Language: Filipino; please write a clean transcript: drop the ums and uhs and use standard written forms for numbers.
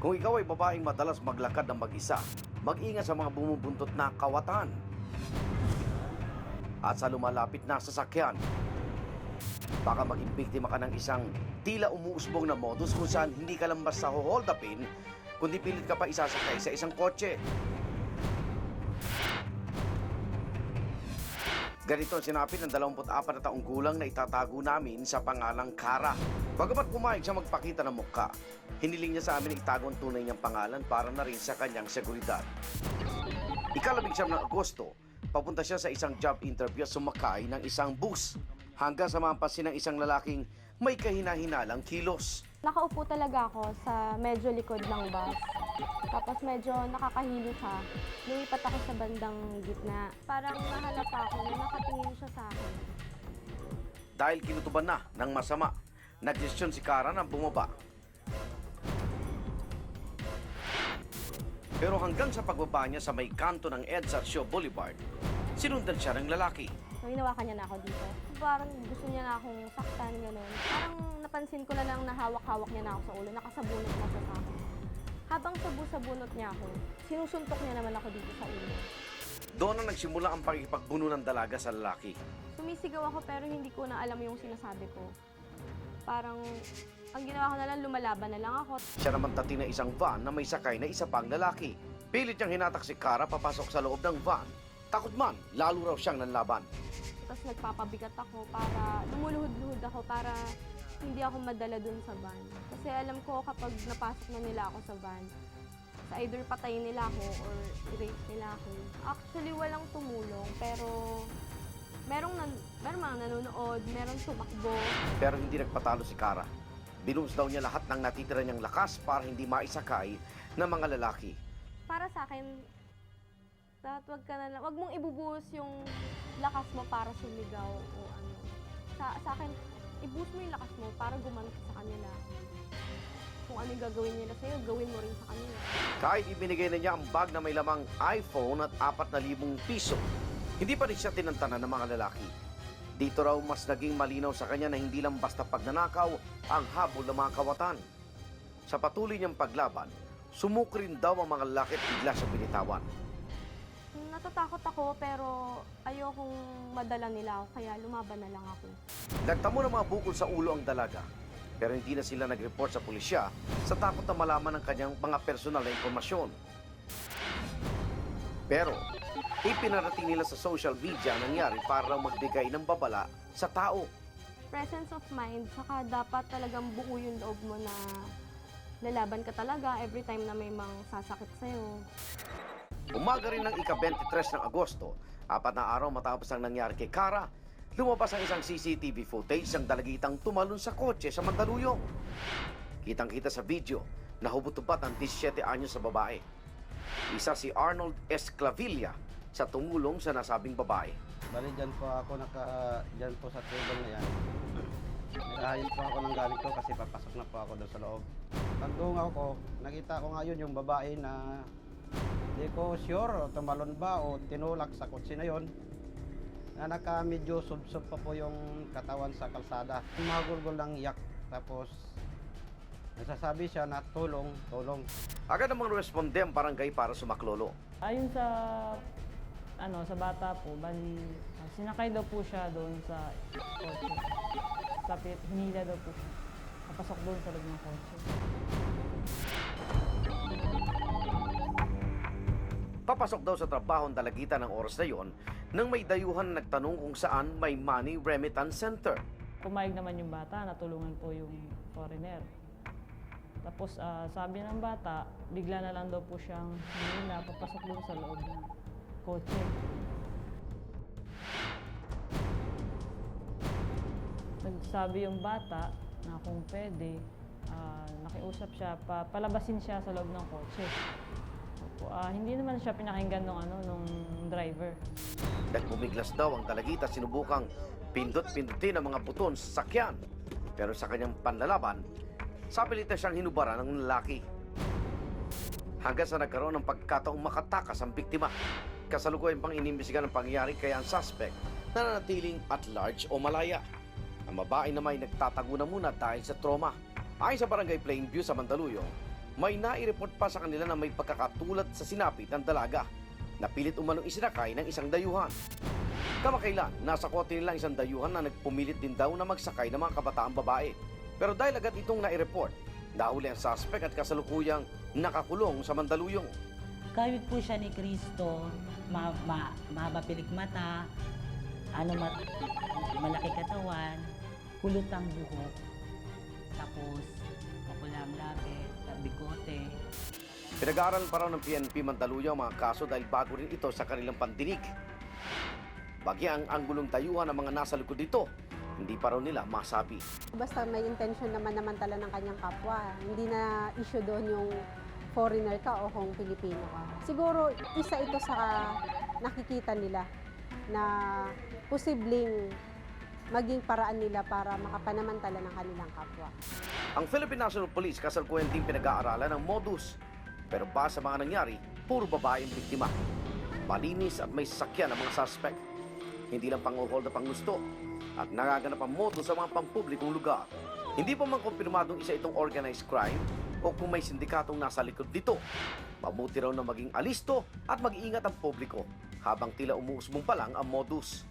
Kung ikaw ay babaeng madalas maglakad ng mag-isa, mag-ingat sa mga bumubuntot na kawatan at sa lumalapit na sasakyan. Baka maging biktima ka ng isang tila umuusbong na modus kung saan hindi ka lang basta hold upin, kundi pilit ka pa isasakay sa isang kotse. Ganito ang sinapit ng 24 na taong gulang na itatago namin sa pangalang Kara. Bagamat pumayag siya magpakita ng mukha, hiniling niya sa amin na itago ang tunay niyang pangalan para na rin sa kanyang seguridad. Ika-19 ng Agosto, papunta siya sa isang job interview at sumakay ng isang bus hanggang sa mampasin ng isang lalaking may kahina-hinalang kilos. Nakaupo talaga ako sa medyo likod ng bus. Tapos medyo nakakahilo siya. Lumipat ako sa bandang gitna. Parang nahalata ako na nakatingin siya sa akin. Dahil kinutuban na ng masama, nagdesisyon si Kara na bumaba. Pero hanggang sa pagbaba niya sa may kanto ng EDSA at Shaw Boulevard, sinundan siya ng lalaki. So, hinawakan niya na ako dito. Parang gusto niya na akong saktan, gano'n. Parang napansin ko na lang na hawak-hawak niya na ako sa ulo. Nakasabunot na siya sa akin. Habang sabunot niya ako, sinusuntok niya naman ako dito sa ulo. Doon na nagsimula ang pakikipagbuno ng dalaga sa lalaki. Sumisigaw ako pero hindi ko na alam yung sinasabi ko. Parang ang ginawa ko na lang, lumalaban na lang ako. Siya naman tati na isang van na may sakay na isa pang lalaki. Pilit niyang hinatak si Kara papasok sa loob ng van. Takot man, lalo raw siyang nanlaban. Tapos nagpapabigat ako para lumuluhod-luhod ako para hindi ako madala dun sa van. Kasi alam ko kapag napasok na nila ako sa van, sa either patayin nila ako or i-rape nila ako. Actually, walang tumulong pero merong mga nanonood, merong tumakbo. Pero hindi nagpatalo si Kara. Binuhos daw niya lahat ng natitira niyang lakas para hindi maisakay ng mga lalaki. Para sa akin, dapat wag mong ibubuhos yung lakas mo para sumigaw o ano. Sa akin, ibuhos mo yung lakas mo para gumanti sa kanila. Kung ano yung gagawin nila sa'yo, gawin mo rin sa kanila. Kahit ibinigay na niya ang bag na may lamang iPhone at 4,000 piso, hindi pa rin siya tinantanan ng mga lalaki. Dito raw mas naging malinaw sa kanya na hindi lang basta pagnanakaw ang habol ng mga kawatan. Sa patuloy niyang paglaban, sumuko rin daw ang mga lalaki at bigla siya binitawan. Natatakot ako pero ayokong madala nila ako kaya lumaban na lang ako. Nagtamo ng mga bukol sa ulo ang dalaga, pero hindi na sila nag-report sa pulisya sa takot na malaman ang kanyang mga personal na impormasyon. Pero ipinarating nila sa social media ang nangyari para raw magbigay ng babala sa tao. Presence of mind, saka dapat talagang buo yung loob mo na lalaban ka talaga every time na may mang sasakit sa'yo. Umaga rin ng ika-23 ng Agosto, 4 na araw matapos ang nangyari kay Kara, lumabas ang isang CCTV footage ng dalagitang tumalon sa kotse sa Mandaluyong. Kitang-kita sa video na hubot-tubat ang 17 anyos sa babae. Isa si Arnold Esclavilla sa tumulong sa nasabing babae. Bali, dyan po ako dyan po sa table na yan. Naghahayin po ako ng galing ko kasi papasok na po ako doon sa loob. Pagdungaw ko, nakita ko ngayon yung babae na hindi ko sure tumalon ba o tinulak sa kotse na yon. Na medyo sub-sub pa po yung katawan sa kalsada. Magulgol lang yak. Tapos nagsasabi siya na tulong. Agad namang responde ang barangay para sumaklolo. Ayon sa sa bata po, bali sinakay daw po siya doon sa kotse. Tapos hinila daw po siya. Napasok doon sa loob ng kotse. Papasok daw sa trabaho ang dalagitan ng oras na yon nang may dayuhan na nagtanong kung saan may money remittance center. Pumayag naman yung bata, natulungan po yung foreigner. Tapos sabi ng bata, bigla na lang daw po siyang hinila, papasok doon sa loob ng kotse. Nagsabi yung bata na kung pwede, nakiusap siya, palabasin siya sa loob ng kotse. Hindi naman siya pinakinggan nung driver. Nagpumiglas daw ang dalagita, sinubukang pindot-pindutin ang mga buton sa sakyan. Pero sa kanyang panlalaban, sapilitan siyang hinubaran ng lalaki. Hanggang sa nagkaroon ng pagkataong makatakas ang biktima. Kasalukuyan pang inimbestigan ang pangyayari kaya ang suspect nananatiling at large o malaya. Ang babae naman ay nagtatago na muna dahil sa trauma. Ayon sa Barangay Plainview sa Mandaluyong, may nai-report pa sa kanila na may pagkakatulad sa sinapit ng dalaga na pilit umanong isinakay ng isang dayuhan. Kamakailan, nasa kote nila isang dayuhan na nagpumilit din daw na magsakay ng mga kabataang babae. Pero dahil agad itong nai-report, nahuli ang suspect at kasalukuyang nakakulong sa Mandaluyong. Kawit po siya ni Kristo, mahaba pilik mata, malaki katawan, kulot ang buhok, tapos mapulang labi, bikote. Pinag-aaral pa raw ng PNP Mandaluyong ang mga kaso dahil bago rin ito sa kanilang pandinig. Bagya ang anggulong dayuhan ng mga nasa likod dito, hindi pa raw nila masabi. Basta may intention naman namantala ng kanyang kapwa. Hindi na issue doon yung foreigner ka o kung Pilipino ka. Siguro isa ito sa nakikita nila na posibleng maging paraan nila para makapanamantala ng kanilang kapwa. Ang Philippine National Police kasalukuyan din pinag-aaralan ng modus. Pero ba sa mga nangyari, puro babae ang biktima. Malinis at may sasakyan ang mga suspect. Hindi lang pang-hold na panggusto at nagaganap ang modus sa mga pampublikong lugar. Hindi pa man kumpirmadong isa itong organized crime o kung may sindikatong nasa likod dito. Mabuti raw na maging alisto at mag-iingat ang publiko habang tila umuusbong pa lang ang modus.